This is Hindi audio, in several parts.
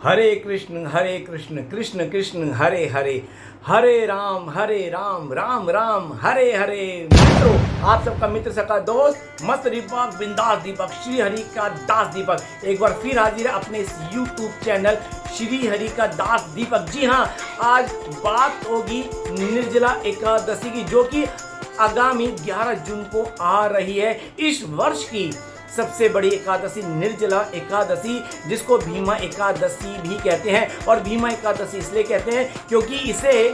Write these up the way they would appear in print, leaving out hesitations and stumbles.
हरे कृष्ण कृष्ण कृष्ण हरे हरे, हरे राम राम राम हरे हरे। मित्रों, आप सबका मित्र सबका दोस्त मस्त दीपक बिंदास दीपक श्री हरि का दास दीपक एक बार फिर हाजिर है अपने इस YouTube चैनल श्री हरि का दास दीपक। जी हाँ, आज बात होगी निर्जला एकादशी की, जो कि आगामी 11 जून को आ रही है। इस वर्ष की सबसे बड़ी एकादशी निर्जला एकादशी, जिसको भीमा एकादशी भी कहते हैं। और भीमा एकादशी इसलिए कहते हैं क्योंकि इसे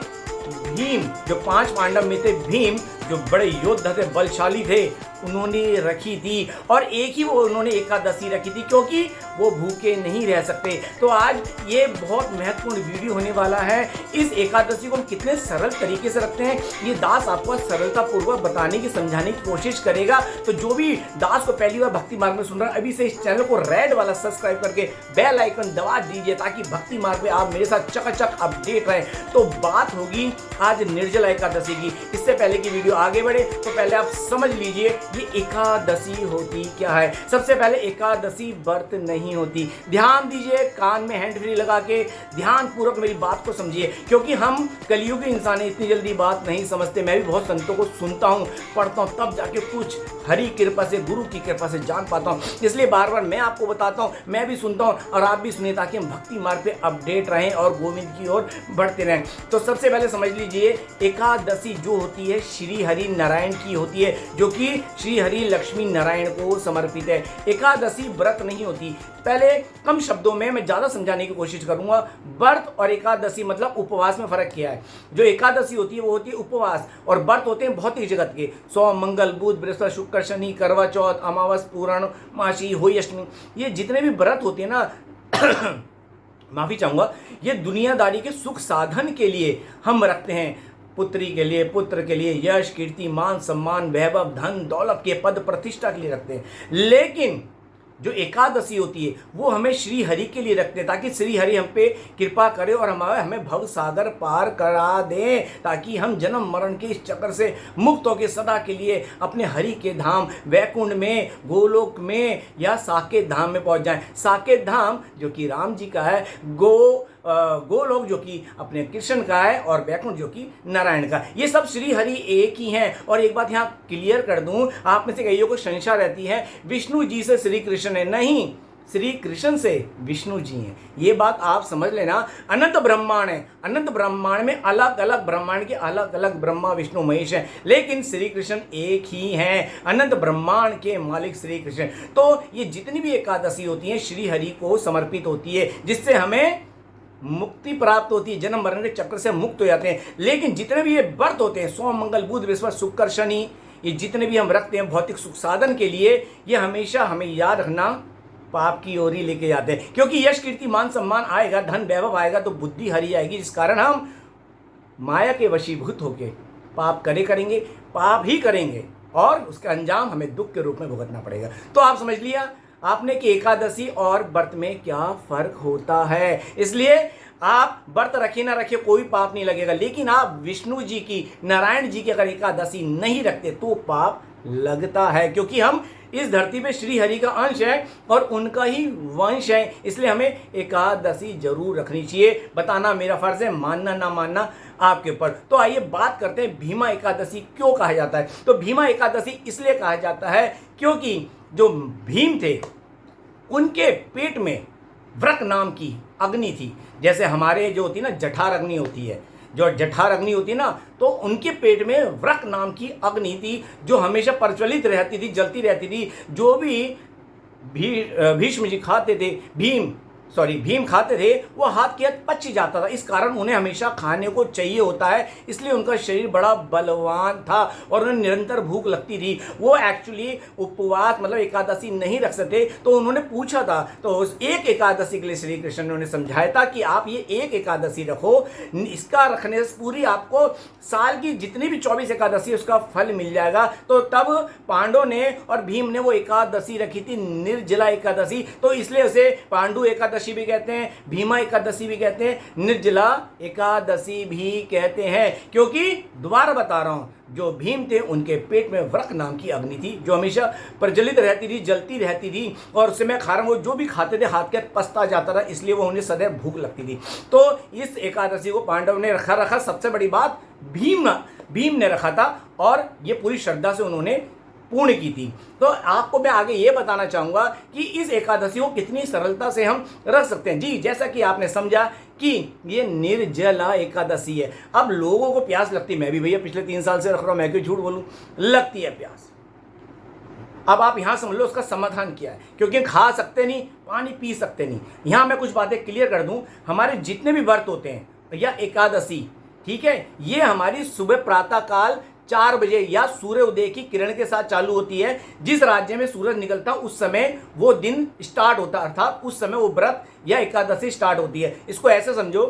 भीम, जो 5 पांडव में थे, भीम जो बड़े योद्धा थे, बलशाली थे, उन्होंने रखी थी। और एक ही वो उन्होंने एकादशी रखी थी क्योंकि वो भूखे नहीं रह सकते। तो आज ये बहुत महत्वपूर्ण वीडियो होने वाला है। इस एकादशी को हम कितने सरल तरीके से रखते हैं, ये दास आपको सरलता पूर्वक बताने की, समझाने की कोशिश करेगा। तो जो भी दास को पहली बार भक्ति मार्ग में सुन रहा है, अभी से इस चैनल को रेड वाला सब्सक्राइब करके बेल आइकन दबा दीजिए, ताकि भक्ति मार्ग में आप मेरे साथ चकाचक अपडेट रहें। तो बात होगी आज निर्जला एकादशी की। इससे पहले की वीडियो आगे बढ़े तो पहले आप समझ लीजिए ये एकादशी होती क्या है। सबसे पहले एकादशी व्रत नहीं होती। ध्यान दीजिए, कान में हैंड फ्री लगा के ध्यान पूर्वक मेरी बात को समझिए, क्योंकि हम कलियुगी इंसान इतनी जल्दी बात नहीं समझते। मैं भी बहुत संतों को सुनता हूँ, पढ़ता हूँ, तब जाके कुछ हरि कृपा से, गुरु की कृपा से जान पाता हूँ। इसलिए बार बार मैं आपको बताता हूँ, मैं भी सुनता हूँ और आप भी सुनिए, ताकि हम भक्ति मार्ग पे अपडेट रहें और गोविंद की ओर बढ़ते रहें। तो सबसे पहले समझ लीजिए, एकादशी जो होती है श्री हरि नारायण की होती है, जो कि श्री हरि लक्ष्मी नारायण को समर्पित है। एकादशी व्रत नहीं होती। पहले कम शब्दों में मैं ज्यादा समझाने की कोशिश करूंगा। व्रत और एकादशी मतलब उपवास में फर्क क्या है। जो एकादशी होती है वो होती है उपवास, और व्रत होते हैं भौतिक जगत के, सोम मंगल बुध बृहस्पति शुक्र शनि, करवा चौथ, अमावस, पूर्णमासी, होली अष्टमी, ये जितने भी व्रत होते हैं ना माफी चाहूंगा, ये दुनियादारी के सुख साधन के लिए हम रखते हैं। पुत्री के लिए, पुत्र के लिए, यश कीर्ति मान सम्मान वैभव धन दौलत के पद प्रतिष्ठा के लिए रखते हैं। लेकिन जो एकादशी होती है वो हमें श्री हरि के लिए रखते हैं, ताकि श्री हरि हम पे कृपा करे और हमें भव सागर पार करा दें, ताकि हम जन्म मरण के इस चक्कर से मुक्त होकर सदा के लिए अपने हरि के धाम वैकुंठ में, गोलोक में या साकेत धाम में पहुंच जाएं। साकेत धाम जो कि राम जी का है, गोलोक जो कि अपने कृष्ण का है, और वैकुंठ जो कि नारायण का। ये सब श्री हरि एक ही हैं। और एक बात यहाँ क्लियर कर दूं, आप में से कईयों को संशय रहती है विष्णु जी से श्री कृष्ण है। नहीं, श्री कृष्ण से विष्णु जी हैं। ये बात आप समझ लेना। अनंत ब्रह्मांड है, अनंत ब्रह्मांड में अलग अलग ब्रह्मांड के अलग अलग ब्रह्मा विष्णु महेश हैं, लेकिन श्री कृष्ण एक ही हैं। अनंत ब्रह्मांड के मालिक श्री कृष्ण। तो ये जितनी भी एकादशी होती है श्री हरि को समर्पित होती है, जिससे हमें मुक्ति प्राप्त होती है, जन्म मरण के चक्र से मुक्त हो जाते हैं। लेकिन जितने भी ये व्रत होते हैं, सोम मंगल बुध बृहस्पति शुक्र शनि, ये जितने भी हम रखते हैं भौतिक सुख साधन के लिए, ये हमेशा हमें याद रखना पाप की ओर ही लेके जाते हैं। क्योंकि यश कीर्ति मान सम्मान आएगा, धन वैभव आएगा, तो बुद्धि हरी आएगी, जिस कारण हम माया के वशीभूत होके पाप करेंगे, पाप ही करेंगे, और उसका अंजाम हमें दुख के रूप में भुगतना पड़ेगा। तो आप समझ लिया आपने कि एकादशी और व्रत में क्या फर्क होता है। इसलिए आप व्रत रखिए ना रखिए, कोई पाप नहीं लगेगा। लेकिन आप विष्णु जी की, नारायण जी की अगर एकादशी नहीं रखते तो पाप लगता है, क्योंकि हम इस धरती पे श्री हरि का अंश है और उनका ही वंश है। इसलिए हमें एकादशी जरूर रखनी चाहिए। बताना मेरा फर्ज है, मानना ना मानना आपके ऊपर। तो आइए बात करते हैं भीमा एकादशी क्यों कहा जाता है। तो भीमा एकादशी इसलिए कहा जाता है क्योंकि जो भीम थे, उनके पेट में व्रक नाम की अग्नि थी। जैसे हमारे जो होती है ना जठार अग्नि होती है, जो जठार अग्नि होती है ना, तो उनके पेट में व्रक नाम की अग्नि थी, जो हमेशा प्रज्वलित रहती थी, जलती रहती थी। जो भी भीष्म जी खाते थे, भीम खाते थे, वो हाथ के हाथ पच जाता था। इस कारण उन्हें हमेशा खाने को चाहिए होता है, इसलिए उनका शरीर बड़ा बलवान था और उन्हें निरंतर भूख लगती थी। वो एक्चुअली उपवास मतलब एकादशी नहीं रख सकते, तो उन्होंने पूछा था, तो उस एक एकादशी के लिए श्री कृष्ण ने उन्हें समझाया था कि आप ये एक एकादशी रखो, इसका रखने से पूरी आपको साल की जितनी भी 24 एकादशी उसका फल मिल जाएगा। तो तब पांडव ने और भीम ने वो एकादशी रखी थी, निर्जला एकादशी। तो इसलिए उसे पांडु एकादशी एकादशी भी कहते हैं, भीमा एकादशी भी कहते हैं, निर्जला एकादशी भी कहते हैं, क्योंकि दोबारा बता रहा हूं, जो भीम थे उनके पेट में वृक नाम की अग्नि थी जो हमेशा प्रज्वलित रहती थी, जलती रहती थी, और उससे मैं खा रहा हूँ, वो जो भी खाते थे हाथ के पछता जाता था, इसलिए वो उन्हें सदैव भूख लगती थी। तो इस एकादशी को पांडव ने रखा। सबसे बड़ी बात भीम ने रखा था और ये पूरी श्रद्धा से उन्होंने पूर्ण की थी। तो आपको मैं आगे ये बताना चाहूँगा कि इस एकादशी को कितनी सरलता से हम रख सकते हैं। जी, जैसा कि आपने समझा कि ये निर्जला एकादशी है। अब लोगों को प्यास लगती है, मैं भी भैया पिछले 3 साल से रख रहा हूँ, मैं क्यों झूठ बोलूँ, लगती है प्यास। अब आप यहाँ समझ लो उसका समाधान क्या है, क्योंकि खा सकते नहीं, पानी पी सकते नहीं। यहाँ मैं कुछ बातें क्लियर कर दूँ। हमारे जितने भी व्रत होते हैं या एकादशी, ठीक है, ये हमारी सुबह प्रातः काल 4 बजे या सूर्य उदय की किरण के साथ चालू होती है। जिस राज्य में सूरज निकलता उस समय वो दिन स्टार्ट होता, अर्थात उस समय वो व्रत या एकादशी स्टार्ट होती है। इसको ऐसे समझो,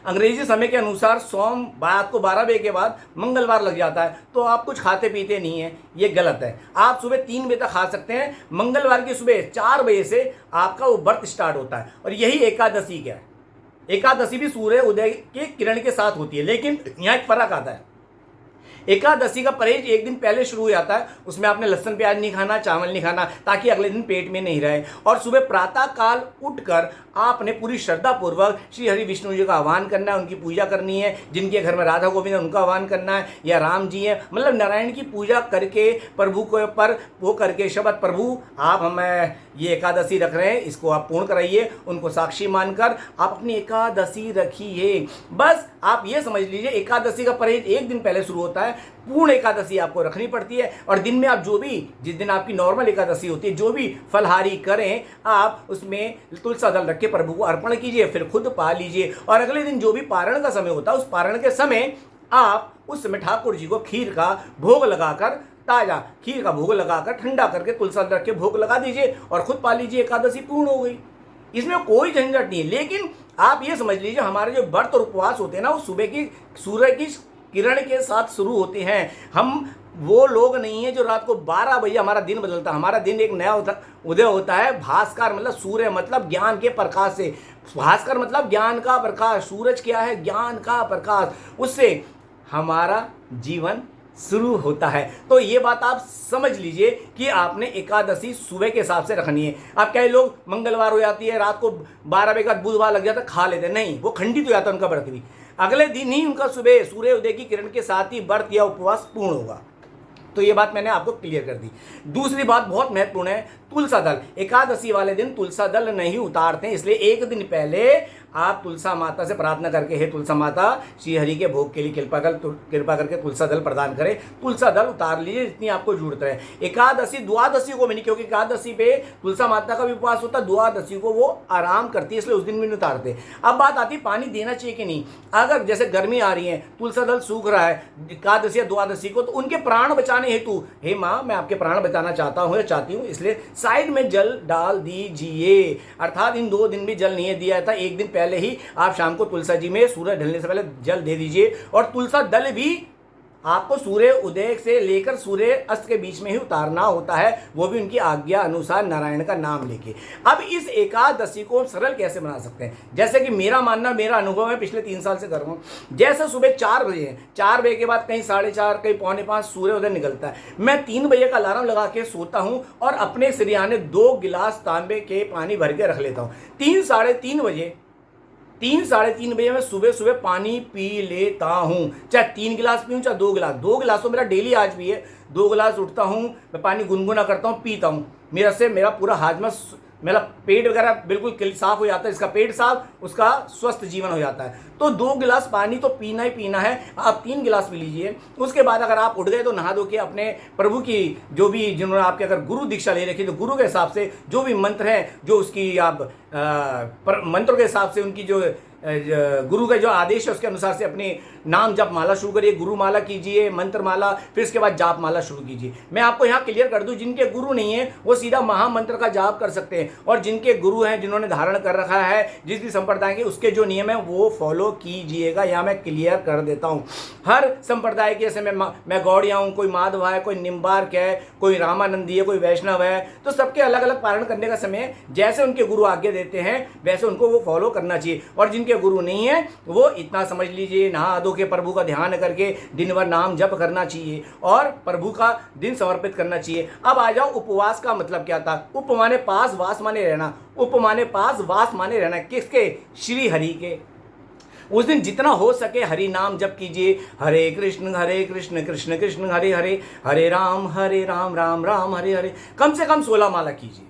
अंग्रेजी समय के अनुसार सोम रात को 12 बजे के बाद मंगलवार लग जाता है, तो आप कुछ खाते पीते नहीं है, ये गलत है। आप सुबह 3 बजे तक खा सकते हैं, मंगलवार की सुबह 4 बजे से आपका वो व्रत स्टार्ट होता है। और यही एकादशी क्या है, एकादशी भी सूर्य उदय के किरण के साथ होती है, लेकिन यहाँ एक फर्क आता है। एकादशी का परहेज एक दिन पहले शुरू हो जाता है, उसमें आपने लहसुन प्याज नहीं खाना, चावल नहीं खाना, ताकि अगले दिन पेट में नहीं रहे। और सुबह प्रातः काल उठकर आपने पूरी श्रद्धा पूर्वक श्री हरि विष्णु जी का आह्वान करना है, उनकी पूजा करनी है। जिनके घर में राधा गोविंद है उनका आह्वान करना है, या राम जी है, मतलब नारायण की पूजा करके प्रभु को पर वो करके शब्द प्रभु आप हमें ये एकादशी रख रहे हैं, इसको आप पूर्ण कराइए, उनको साक्षी मानकर आप अपनी एकादशी रखिए। बस आप ये समझ लीजिए एकादशी का परहेज एक दिन पहले शुरू होता है, पूर्ण एकादशी आपको रखनी पड़ती है। और दिन में आप जो भी, जिस दिन आपकी नॉर्मल एकादशी होती है, जो भी फलहारी करें आप उसमें तुलसी दल रख के प्रभु को अर्पण कीजिए, फिर खुद पा लीजिए। और अगले दिन जो भी पारण का समय होता है, उस पारण के समय आप उस समय ठाकुर जी को खीर का भोग लगाकर, ताजा खीर का भोग लगाकर ठंडा करके तुलसी दल रख के भोग लगा दीजिए और खुद पा लीजिए, एकादशी पूर्ण हो गई। इसमें कोई झंझट नहीं है। लेकिन आप ये समझ लीजिए हमारे जो व्रत और उपवास होते हैं ना, वो सुबह की सूर्य की किरण के साथ शुरू होते हैं। हम वो लोग नहीं हैं जो रात को 12 बजे हमारा दिन बदलता है। हमारा दिन एक नया उदय होता है। भास्कर मतलब सूर्य, मतलब ज्ञान के प्रकाश से। भास्कर मतलब ज्ञान का प्रकाश। सूरज क्या है? ज्ञान का प्रकाश। उससे हमारा जीवन शुरू होता है। तो ये बात आप समझ लीजिए कि आपने एकादशी सुबह के हिसाब से रखनी है। अब कई लोग मंगलवार हो जाती है, रात को 12 बजे का बुधवार लग जाता है, खा लेते नहीं, वो खंडित हो जाता है उनका व्रत भी। अगले दिन ही उनका सुबह सूर्य उदय की किरण के साथ ही व्रत या उपवास पूर्ण होगा। तो ये बात मैंने आपको क्लियर कर दी। दूसरी बात बहुत महत्वपूर्ण है, तुलसा दल। एकादशी वाले दिन तुलसा दल नहीं उतारते हैं, इसलिए एक दिन पहले आप तुलसा माता से प्रार्थना करके, हे तुलसा माता श्री हरि के भोग के लिए कृपा करके तुलसा दल प्रदान करें। तुलसा दल उतार लीजिए जितनी आपको जरूरत है। एकादशी द्वादशी को भी नहीं, क्योंकि एकादशी पे तुलसा माता का भी उपवास होता है, द्वादशी को वो आराम करती है, इसलिए उस दिन भी नहीं उतारते। अब बात आती है पानी देना चाहिए कि नहीं। अगर जैसे गर्मी आ रही है, तुलसा दल सूख रहा है एकादशी या द्वादशी को, तो उनके प्राण बचाने हेतु, हे माँ मैं आपके प्राण बचाना चाहता हूँ या चाहती हूँ, इसलिए साइड में जल डाल दीजिए। अर्थात इन 2 दिन भी जल नहीं दिया था, एक दिन पहले ही आप शाम को तुलसा जी में सूरज ढलने से पहले जल दे दीजिए। और तुलसा दल भी आपको सूर्य उदय से लेकर सूर्य अस्त के बीच में ही उतारना होता है, वो भी उनकी आज्ञा अनुसार नारायण का नाम लेके। अब इस एकादशी को सरल कैसे बना सकते हैं? जैसे कि मेरा मानना, मेरा अनुभव है, पिछले 3 साल से कर रहा हूँ। जैसे सुबह 4 बजे है, 4 बजे के बाद कहीं 4:30 कहीं 4:45 सूर्य उदय निकलता है, मैं 3 बजे का अलार्म लगा के सोता हूँ और अपने सिरहाने 2 गिलास तांबे के पानी भर के रख लेता हूँ। 3 साढ़े 3 बजे मैं सुबह पानी पी लेता हूँ, चाहे 3 गिलास पीऊँ चाहे 2 गिलास। 2 गिलास तो मेरा डेली आज भी है। 2 गिलास उठता हूँ, मैं पानी गुनगुना करता हूँ, पीता हूँ। मेरा पूरा हाजमा, मेरा पेट वगैरह बिल्कुल साफ हो जाता है। इसका पेट साफ, उसका स्वस्थ जीवन हो जाता है। तो 2 गिलास पानी तो पीना ही पीना है। आप 3 गिलास पी लीजिए। उसके बाद अगर आप उठ गए तो नहा धो के अपने प्रभु की, जो भी जिन्होंने आपके अगर गुरु दीक्षा ले रखी, तो गुरु के हिसाब से जो भी मंत्र है, जो उसकी आप मंत्रों के हिसाब से उनकी जो गुरु का जो आदेश है उसके अनुसार से अपने नाम जप माला शुरू करिए, गुरु माला कीजिए, मंत्र माला, फिर उसके बाद जाप माला शुरू कीजिए। मैं आपको यहाँ क्लियर कर दूं, जिनके गुरु नहीं है वो सीधा महामंत्र का जाप कर सकते हैं, और जिनके गुरु हैं, जिन्होंने धारण कर रखा है जिस भी संप्रदाय के, उसके जो नियम है वो फॉलो कीजिएगा। यहाँ मैं क्लियर कर देता हूँ। हर संप्रदाय के, जैसे मैं गौड़िया हूँ, कोई माधव है, कोई निम्बार्क है, कोई रामानंदी है, कोई वैष्णव है, तो सबके अलग अलग पारण करने का समय जैसे उनके गुरु आज्ञा देते हैं वैसे उनको वो फॉलो करना चाहिए। और जिनके गुरु नहीं है वो इतना समझ लीजिए, नहा धो के प्रभु का ध्यान करके दिन भर नाम जप करना चाहिए और प्रभु का दिन समर्पित करना चाहिए। अब आ जाओ, उपवास का मतलब क्या था? उप माने पास, वास माने रहना। उप माने पास, वास माने रहना। किसके? श्री हरि के। उस दिन जितना हो सके हरि नाम जप कीजिए। हरे कृष्ण कृष्ण कृष्ण हरे हरे, हरे राम राम राम हरे हरे। कम से कम 16 माला कीजिए,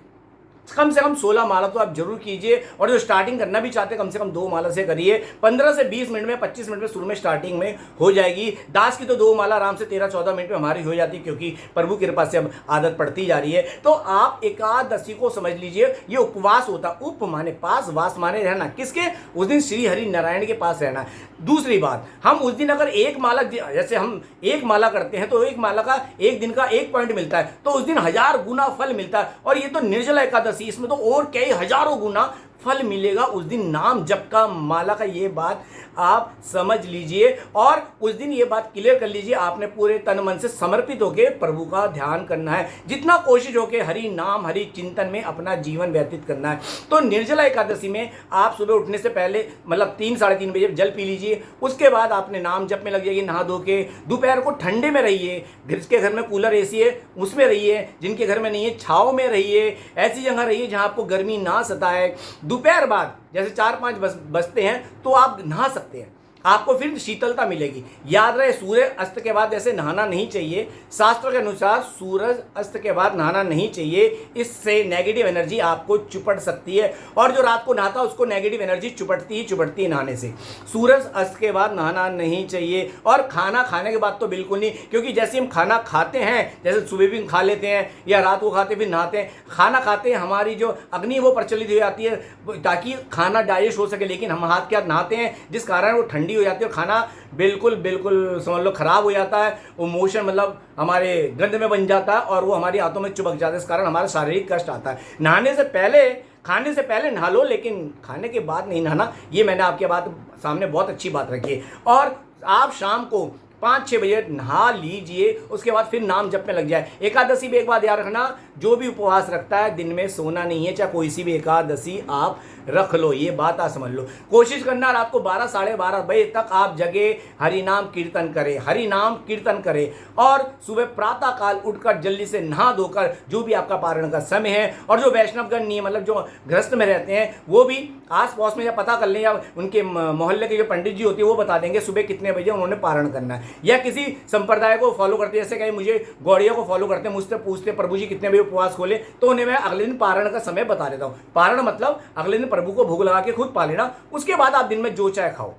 कम से कम 16 माला तो आप जरूर कीजिए। और जो स्टार्टिंग करना भी चाहते हैं कम से कम 2 माला से करिए। 15 से 20 मिनट में, 25 मिनट में शुरू में स्टार्टिंग में हो जाएगी। दास की तो 2 माला आराम से 13-14 मिनट में हमारी हो जाती है, क्योंकि प्रभु की कृपा से अब आदत पड़ती जा रही है। तो आप एकादशी को समझ लीजिए ये उपवास होता। उप माने पास, वास माने रहना। किसके? उस दिन श्री हरि नारायण के पास रहना। दूसरी बात, हम उस दिन अगर एक माला, जैसे हम एक माला करते हैं तो एक माला का एक दिन का 1 पॉइंट मिलता है, तो उस दिन 1000 गुना फल मिलता है। और ये तो निर्जला एकादशी, इसमें तो और कई हजारों गुना फल मिलेगा उस दिन नाम जप का, माला का। ये बात आप समझ लीजिए और उस दिन ये बात क्लियर कर लीजिए, आपने पूरे तन मन से समर्पित होकर प्रभु का ध्यान करना है। जितना कोशिश हो के हरि नाम, हरि चिंतन में अपना जीवन व्यतीत करना है। तो निर्जला एकादशी में आप सुबह उठने से पहले मतलब 3-3:30 बजे जल पी लीजिए। उसके बाद आपने नाम जप में लग जाइए, नहा धो के। दोपहर को ठंडे में रहिए, जिसके घर में कूलर एसी है उसमें रहिए, जिनके घर में नहीं है छाँव में रहिए। ऐसी जगह रहिए जहाँ आपको गर्मी ना सताए। दोपहर बाद जैसे 4-5 बजते हैं तो आप नहा सकते हैं, आपको फिर शीतलता मिलेगी। याद रहे, सूर्य अस्त के बाद ऐसे नहाना नहीं चाहिए। शास्त्रों के अनुसार सूरज अस्त के बाद नहाना नहीं चाहिए, इससे नेगेटिव एनर्जी आपको चुपट सकती है। और जो रात को नहाता है उसको नेगेटिव एनर्जी चुपटती ही नहाने से। सूरज अस्त के बाद नहाना नहीं चाहिए। और खाना खाने के बाद तो बिल्कुल नहीं, क्योंकि जैसे हम खाना खाते हैं, जैसे सुबह भी खा लेते हैं या रात को खाते फिर नहाते हैं, खाना खाते हैं हमारी जो अग्नि वो प्रचलित हो जाती है ताकि खाना डाइजेस्ट हो सके, लेकिन हम हाथ के हाथ नहाते हैं जिस कारण वो ठंडी हो जाती है और खाना बिल्कुल समझ लो खराब हो जाता है। वो मोशन मतलब हमारे गंद में बन जाता है और वो हमारे हाथों में चिपक जाता है, इस कारण हमारा शारीरिक कष्ट आता है। नहाने से पहले, खाने से पहले नहा लो, लेकिन खाने के बाद नहीं नहाना। ये मैंने आपके बात सामने बहुत अच्छी बात रखी है। और आप शाम को 5-6 बजे नहा लीजिए, उसके बाद फिर नाम जप में लग जाए। एकादशी में एक बात याद रखना, जो भी उपवास रखता है दिन में सोना नहीं है, चाहे कोई सी भी एकादशी आप रख लो, ये बात आप समझ लो। कोशिश करना रात को 12-12:30 बजे तक आप जगे हरि नाम कीर्तन करें, हरि नाम कीर्तन करें। और सुबह प्रातः काल उठकर जल्दी से नहा धोकर जो भी आपका पारण का समय है, और जो वैष्णवगण नहीं मतलब जो गृहस्थ में रहते हैं वो भी आस पड़ोस में या पता कर लें, या उनके मोहल्ले के जो पंडित जी होते हैं वो बता देंगे सुबह कितने बजे उन्होंने पारण करना है। या किसी संप्रदाय को फॉलो करते हैं, जैसे कहीं मुझे गौड़िया को फॉलो करते हैं, मुझसे पूछते प्रभु जी कितने बजे उपवास खोले, तो उन्हें मैं अगले दिन पारण का समय बता देता हूँ। पारण मतलब अगले दिन प्रभु को भोग लगा के खुद पा लेना, उसके बाद आप दिन में जो चाहे खाओ।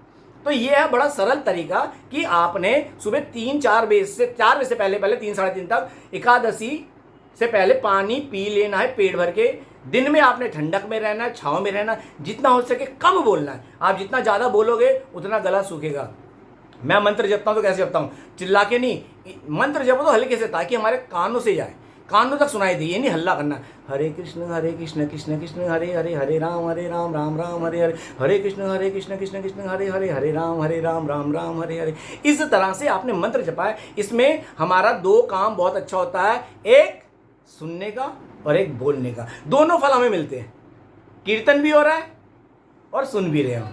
तो ये है बड़ा सरल तरीका कि आपने सुबह 3-4 बजे से 4 बजे से पहले 3-3:30 तक एकादशी से पहले पानी पी लेना है पेट भर के। दिन में आपने ठंडक में रहना है, छाँव में रहना, जितना हो सके कम बोलना है। आप जितना ज़्यादा बोलोगे उतना गला सूखेगा। मैं मंत्र जपता हूँ तो कैसे जपता हूँ? चिल्ला के नहीं, मंत्र जपो तो हल्के से, ताकि हमारे कानों से जाए, कानों तक सुनाई दे, ये नहीं हल्ला करना। हरे कृष्ण कृष्ण कृष्ण हरे हरे, हरे राम राम राम हरे हरे, हरे कृष्ण कृष्ण कृष्ण हरे हरे, हरे राम राम राम हरे हरे। इस तरह से आपने मंत्र जपा है। इसमें हमारा 2 काम बहुत अच्छा होता है, एक सुनने का और एक बोलने का। दोनों फल हमें मिलते हैं, कीर्तन भी हो रहा है और सुन भी रहे हो।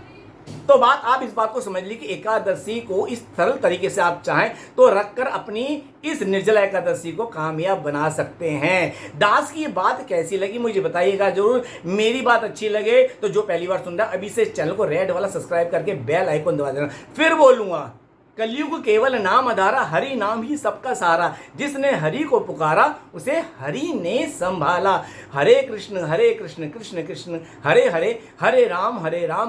तो बात आप इस बात को समझ ली कि एकादशी को इस सरल तरीके से आप चाहें तो रखकर अपनी इस निर्जला एकादशी को कामयाब बना सकते हैं। दास की बात कैसी लगी मुझे बताइएगा जरूर। मेरी बात अच्छी लगे तो जो पहली बार सुन रहा है अभी से इस चैनल को रेड वाला सब्सक्राइब करके बेल आइकन दबा देना। फिर बोलूंगा, कलयुग केवल नाम आधारा, हरि नाम ही सबका सहारा। जिसने हरि को पुकारा उसे हरि ने संभाला। हरे कृष्ण कृष्ण कृष्ण हरे हरे, हरे राम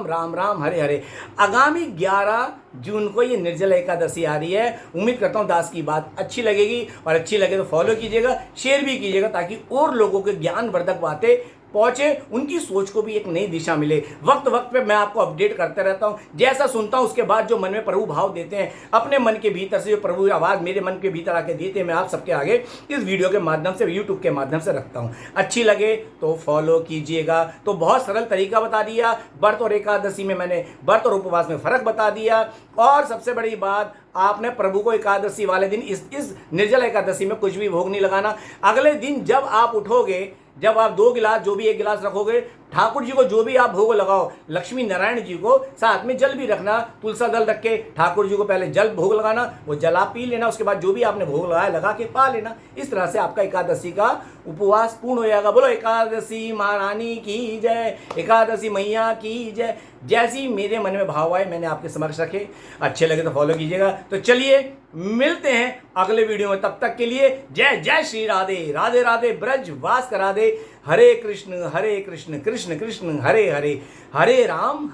राम राम हरे हरे। आगामी 11 जून को ये निर्जला एकादशी आ रही है। उम्मीद करता हूँ दास की बात अच्छी लगेगी, और अच्छी लगे तो फॉलो कीजिएगा, शेयर भी कीजिएगा, ताकि और लोगों के ज्ञानवर्धक बातें पहुंचे, उनकी सोच को भी एक नई दिशा मिले। वक्त वक्त पे मैं आपको अपडेट करते रहता हूं, जैसा सुनता हूं उसके बाद जो मन में प्रभु भाव देते हैं, अपने मन के भीतर से जो प्रभु आवाज़ मेरे मन के भीतर आके देते हैं, मैं आप सबके आगे इस वीडियो के माध्यम से, यूट्यूब के माध्यम से रखता हूं। अच्छी लगे तो फॉलो कीजिएगा। तो बहुत सरल तरीका बता दिया, व्रत और एकादशी में मैंने व्रत और उपवास में फर्क बता दिया। और सबसे बड़ी बात, आपने प्रभु को एकादशी वाले दिन इस निर्जल एकादशी में कुछ भी भोग नहीं लगाना। अगले दिन जब आप उठोगे, जब आप 2 गिलास जो भी 1 गिलास रखोगे, ठाकुर जी को जो भी आप भोग लगाओ, लक्ष्मी नारायण जी को साथ में जल भी रखना, तुलसा दल रख के ठाकुर जी को पहले जल भोग लगाना, वो जल आप पी लेना, उसके बाद जो भी आपने भोग लगाया लगा के पा लेना। इस तरह से आपका एकादशी का उपवास पूर्ण हो जाएगा। बोलो एकादशी महारानी की जय, एकादशी मैया की जय। जैसी मेरे मन में भाव आए मैंने आपके समक्ष रखे। अच्छे लगे तो फॉलो कीजिएगा। तो चलिए मिलते हैं अगले वीडियो में, तब तक के लिए जय जय श्री राधे। राधे राधे ब्रज वास करा दे। हरे कृष्ण कृष्ण कृष्ण हरे हरे, हरे राम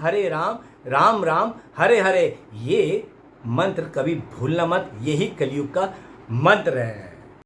राम राम हरे हरे। ये मंत्र कभी भूलना मत, यही कलयुग का मंत्र है।